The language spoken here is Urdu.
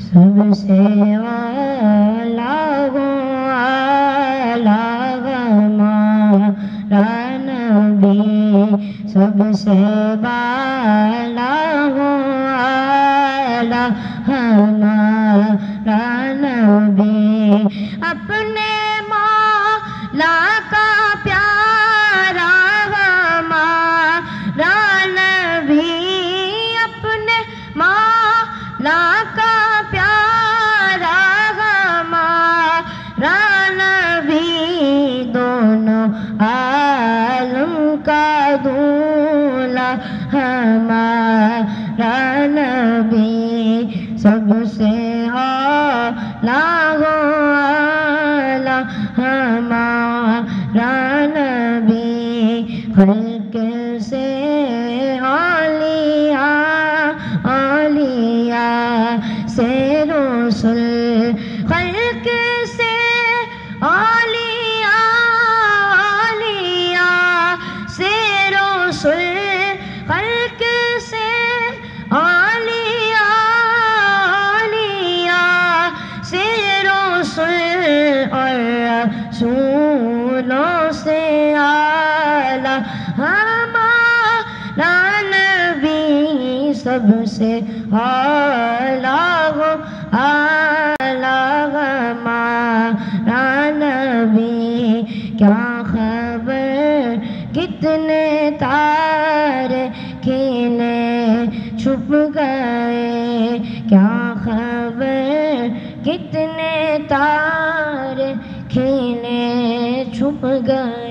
سب سے اعلیٰ ہمارا نبی، سب سے بالا ہمارا نبی، اپنے مولا کا پیارا ہمارا نبی، اپنے مولا کا پیارا ہمارا نبی، دونوں عالم کا دولہا ہمارا نبی، سب سے اعلیٰ ہمارا نبی، خلق سے اولیاء سے رسول، خلق سے اولیاء سے رسول، خلق سے اولیاء سے رسول، اور رسولوں سے اعلیٰ ہمارا نبی، سب سے اعلیٰ ہمارا نبی، کیا خبر کتنے تارے کھلے چھپ گئے، کیا خبر کتنے تارے کھلے چھپ گئے۔